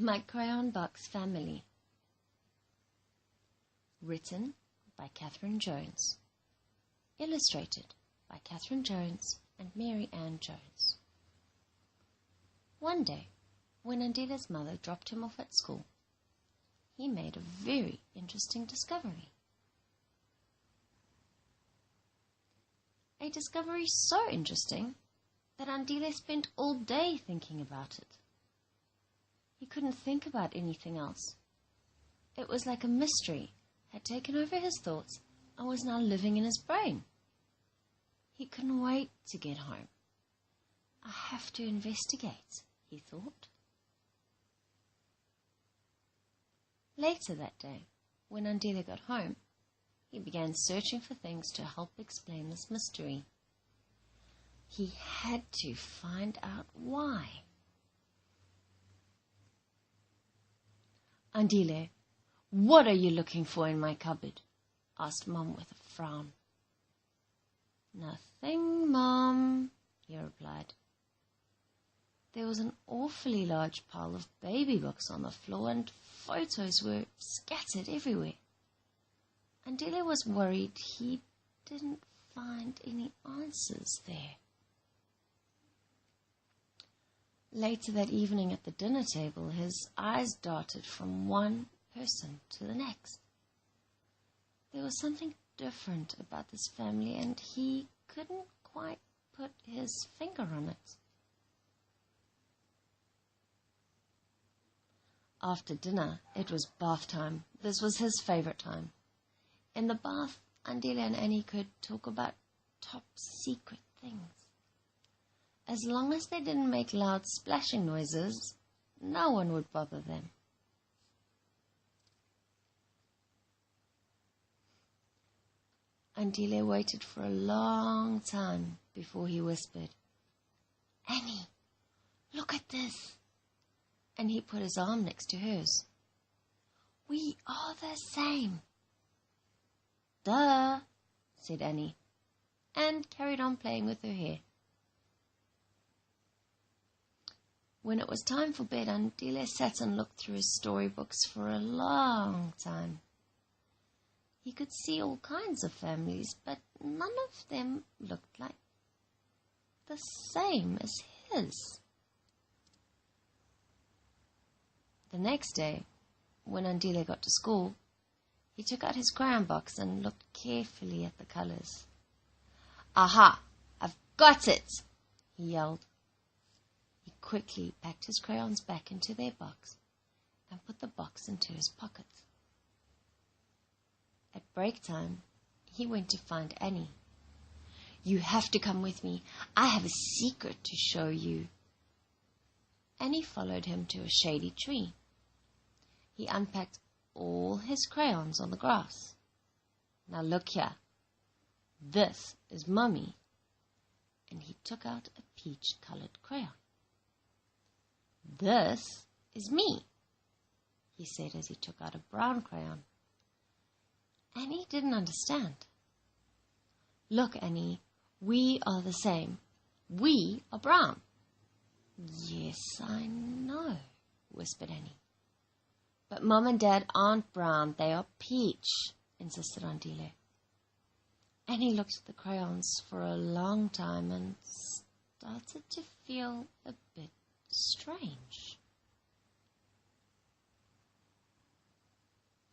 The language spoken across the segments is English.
My Crayon Box Family. Written by Cathryn Jones. Illustrated by Cathryn Jones and Mary Ann Jones. One day, when Andile's mother dropped him off at school, he made a very interesting discovery. A discovery so interesting that Andile spent all day thinking about it. He couldn't think about anything else. It was like a mystery had taken over his thoughts and was now living in his brain. He couldn't wait to get home. I have to investigate, he thought. Later that day, when Andile got home, he began searching for things to help explain this mystery. He had to find out why. Andile, what are you looking for in my cupboard? Asked Mum with a frown. Nothing, Mum, he replied. There was an awfully large pile of baby books on the floor and photos were scattered everywhere. Andile was worried he didn't find any answers there. Later that evening at the dinner table, his eyes darted from one person to the next. There was something different about this family, and he couldn't quite put his finger on it. After dinner, it was bath time. This was his favorite time. In the bath, Andile and Annie could talk about top secret things. As long as they didn't make loud splashing noises, no one would bother them. Andile waited for a long time before he whispered, Annie, look at this. And he put his arm next to hers. We are the same. Duh, said Annie, and carried on playing with her hair. When it was time for bed, Andile sat and looked through his storybooks for a long time. He could see all kinds of families, but none of them looked like the same as his. The next day, when Andile got to school, he took out his crayon box and looked carefully at the colors. Aha! I've got it! He yelled. He quickly packed his crayons back into their box and put the box into his pocket. At break time, he went to find Annie. You have to come with me. I have a secret to show you. Annie followed him to a shady tree. He unpacked all his crayons on the grass. Now look here. This is Mummy. And he took out a peach-colored crayon. This is me, he said as he took out a brown crayon. Annie didn't understand. Look, Annie, we are the same. We are brown. Yes, I know, whispered Annie. But Mum and Dad aren't brown, they are peach, insisted Andile. Annie looked at the crayons for a long time and started to feel a bit strange.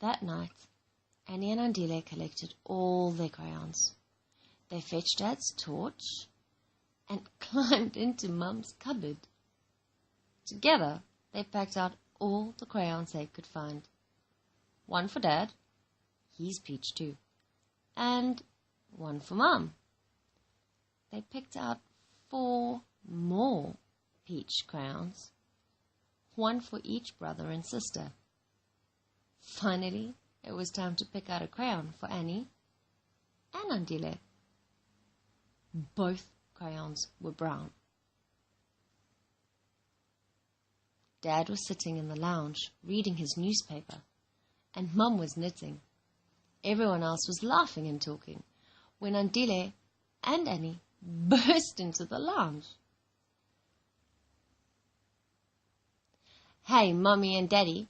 That night, Annie and Andile collected all their crayons. They fetched Dad's torch and climbed into Mum's cupboard. Together, they packed out all the crayons they could find. One for Dad, he's peach too, and one for Mum. They picked out 4 more peach crayons, one for each brother and sister. Finally, it was time to pick out a crayon for Annie and Andile. Both crayons were brown. Dad was sitting in the lounge, reading his newspaper, and Mum was knitting. Everyone else was laughing and talking, when Andile and Annie burst into the lounge. "Hey, Mommy and Daddy,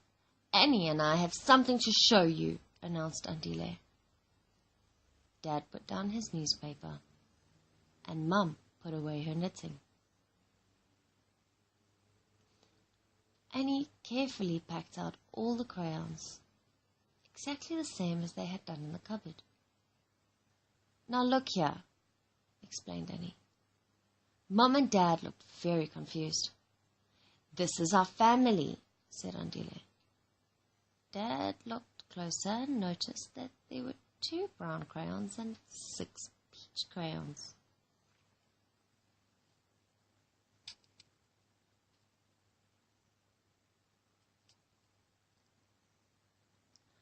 Annie and I have something to show you," announced Andile. Dad put down his newspaper, and Mum put away her knitting. Annie carefully packed out all the crayons, exactly the same as they had done in the cupboard. "Now look here," explained Annie. Mum and Dad looked very confused. "This is our family," said Andile. Dad looked closer and noticed that there were 2 brown crayons and 6 peach crayons.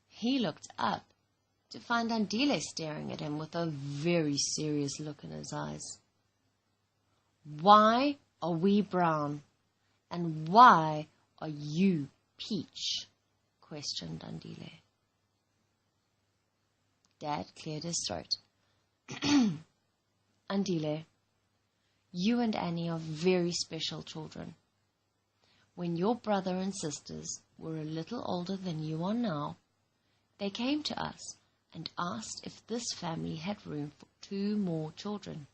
He looked up to find Andile staring at him with a very serious look in his eyes. "Why are we brown? And why are you peach?" questioned Andile. Dad cleared his throat. "Andile, you and Annie are very special children. When your brother and sisters were a little older than you are now, they came to us and asked if this family had room for 2 more children.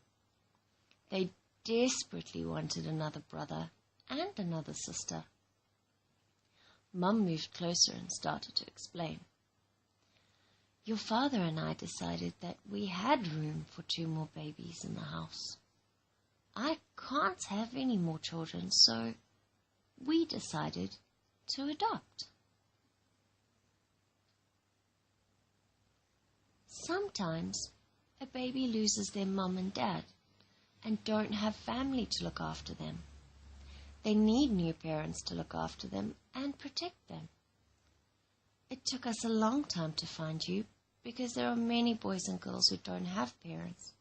They desperately wanted another brother and another sister." Mum moved closer and started to explain. "Your father and I decided that we had room for 2 more babies in the house. I can't have any more children, so we decided to adopt. Sometimes a baby loses their mum and dad and don't have family to look after them. They need new parents to look after them and protect them. It took us a long time to find you because there are many boys and girls who don't have parents.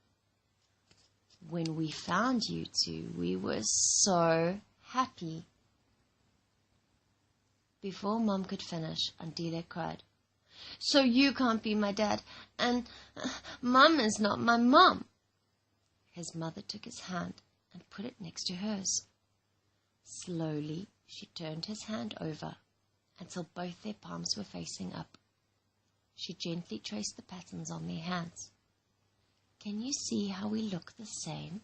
When we found you 2, we were so happy." Before Mum could finish, Andile cried, "So you can't be my dad, and Mum is not my mum." His mother took his hand and put it next to hers. Slowly, she turned his hand over until both their palms were facing up. She gently traced the patterns on their hands. "Can you see how we look the same?"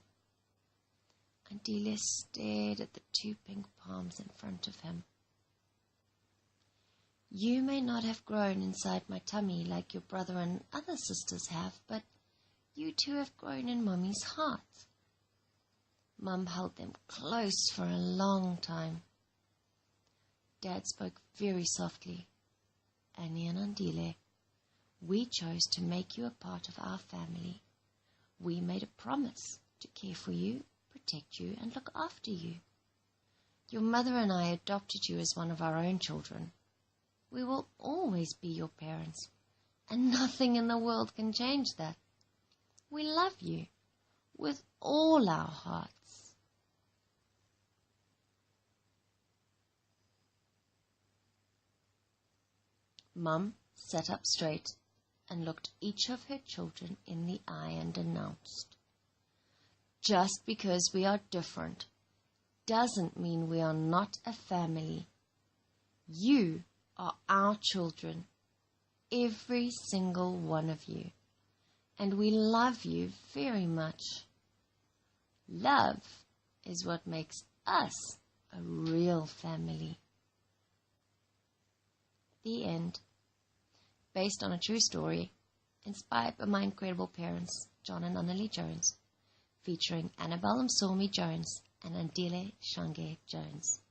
Andile stared at the 2 pink palms in front of him. "You may not have grown inside my tummy like your brother and other sisters have, but you 2 have grown in Mummy's heart." Mum held them close for a long time. Dad spoke very softly. "Annie and Andile, we chose to make you a part of our family. We made a promise to care for you, protect you, and look after you. Your mother and I adopted you as one of our own children. We will always be your parents, and nothing in the world can change that. We love you with all our hearts." Mum sat up straight and looked each of her children in the eye and announced, "Just because we are different doesn't mean we are not a family. You are our children, every single one of you, and we love you very much. Love is what makes us a real family." The end. Based on a true story, inspired by my incredible parents, John and Annalie Jones, featuring Annabelle Msomi Jones and Andile Shange Jones.